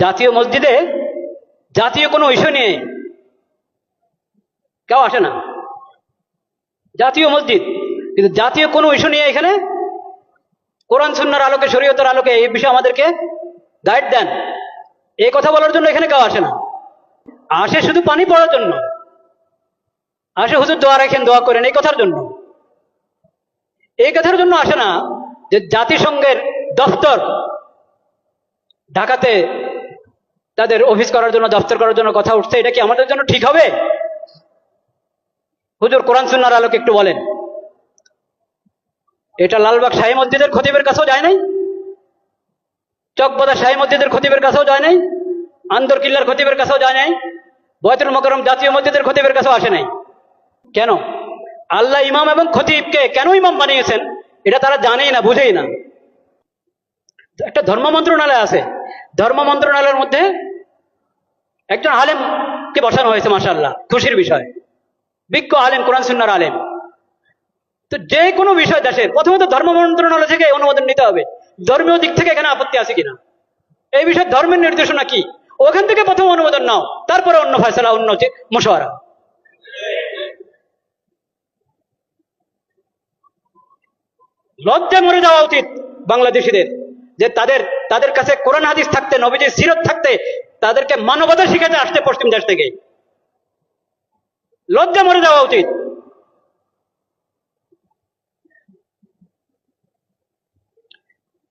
জাতীয় মসজিদে জাতীয় কোনো ইস্যু নিয়ে কেউ আসে না। জাতীয় মসজিদ, কিন্তু জাতীয় কোনো ইস্যু নিয়ে এখানে কোরআন সুন্নাহর আলোকে, শরীয়তের আলোকে এই বিষয়ে আমাদেরকে গাইড দেন, এই কথা বলার জন্য এখানে কেউ আসে না। আসে শুধু পানি পড়ার জন্য, আসে হুজুর দোয়া রাখেন, দোয়া করেন, এই কথার জন্য। এই কথার জন্য আসে না যে জাতিসংঘের দপ্তর ঢাকাতে তাদের অফিস করার জন্য, দপ্তর করার জন্য কথা উঠছে, এটা কি আমাদের জন্য ঠিক হবে? হুজুর কোরআন সুন্নাহর আলোকে একটু বলেন। এটা লালবাগ শাহী মসজিদের খতিবের কাছেও যায় নাই, চকবাজার শাহী মসজিদের খতিবের কাছেও যায় নাই, আন্দরকিল্লার খতিবের কাছেও যায় নাই, বয়তুল মোকাররম জাতীয় মসজিদের খতিবের কাছেও আসে নাই। কেন? আল্লাহ ইমাম এবং খতিবকে কেন ইমাম বানিয়েছেন এটা তারা জানেই না, বুঝেই না। একটা ধর্ম মন্ত্রণালয় আছে, ধর্ম মন্ত্রণালয়ের মধ্যে একজন আলেমকে বসানো হয়েছে, মাশাআল্লাহ, খুশির বিষয়, বিজ্ঞ আলেম, কোরআন সুন্নাহর আলেম। তো যে কোনো বিষয় দেশের প্রথমত ধর্ম মন্ত্রণালয় থেকে অনুমোদন নিতে হবে, ধর্মীয় দিক থেকে এখানে আপত্তি আছে কিনা, এই বিষয়ে ধর্মের নির্দেশনা কি, ওখান থেকে প্রথম অনুমোদন নাও, তারপরে অন্য ফয়সালা, অন্য মশওয়ারা। লজ্জা মরে যাওয়া উচিত বাংলাদেশিদের, যে তাদের কাছে কোরআন হাদিস থাকতে, নবীজির সিরত থাকতে, তাদেরকে মানবতা শিখাতে আসতে পশ্চিম দেশ থেকে। লজ্জা মরে যাওয়া উচিত।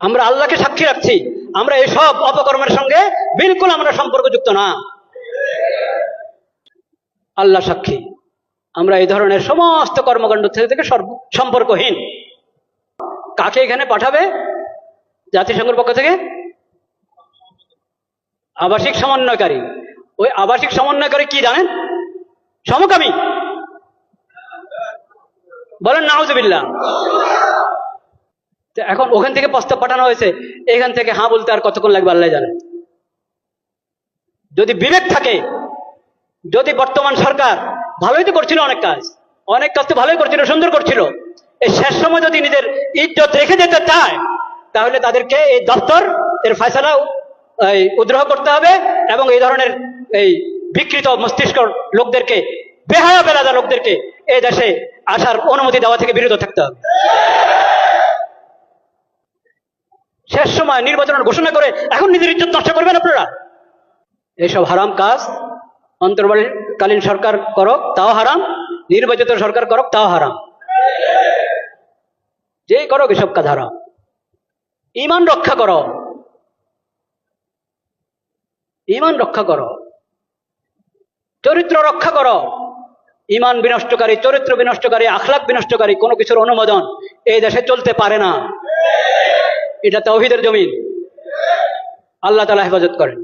আমরা আল্লাহকে সাক্ষী রাখছি, আমরা এসব অপকর্মের সঙ্গে বিলকুল আমরা সম্পর্কযুক্ত না। আল্লাহ সাক্ষী, আমরা এই ধরনের সমস্ত কর্মকাণ্ড থেকে সম্পর্কহীন। কাকে এখানে পাঠাবে জাতিসংঘের পক্ষ থেকে? আবাসিক সমন্বয়কারী। ওই আবাসিক সমন্বয়কারী কি জানেন? সমকামী। বলেন নাউজুবিল্লাহ। এখন ওখান থেকে প্রস্তাব পাঠানো হয়েছে, এখান থেকে হ্যাঁ বলতে আর কতক্ষণ লাগবে আল্লাহ জানেন। যদি বিবেক থাকে, যদি বর্তমান সরকার ভালোই তো করছিল, অনেক কাজ তো ভালোই করছিল, সুন্দর করছিল, এই শেষ সময় যদি নিজের ইজ্জত রেখে যেতে চায়, তাহলে তাদেরকে এই দপ্তর এর ফয়সালা উদ্রহ করতে হবে এবং এই ধরনের এই বিকৃত মস্তিষ্ক লোকদেরকে, বেহায়া বেলাদা লোকদেরকে এই দেশে আসার অনুমতি দেওয়া থেকে বিরত থাকতে হবে। শেষ সময় নির্বাচনের ঘোষণা করে এখন নিজের ইজ্জত নষ্ট করবেন আপনারা? এইসব হারাম কাজ অন্তর্বর্তীকালীন সরকার করক তাও হারাম, নির্বাচিত সরকার করক তাও হারাম, যেই করক এসব কাজ হারাম। ঈমান রক্ষা করো, ঈমান রক্ষা করো, চরিত্র রক্ষা করো। ঈমান বিনষ্টকারী, চরিত্র বিনষ্টকারী, আখলাক বিনষ্টকারী কোনো কিছুর অনুমোদন এই দেশে চলতে পারে না। এটা তাওহীদের জমিন। আল্লাহ তাআলা হেফাজত করেন।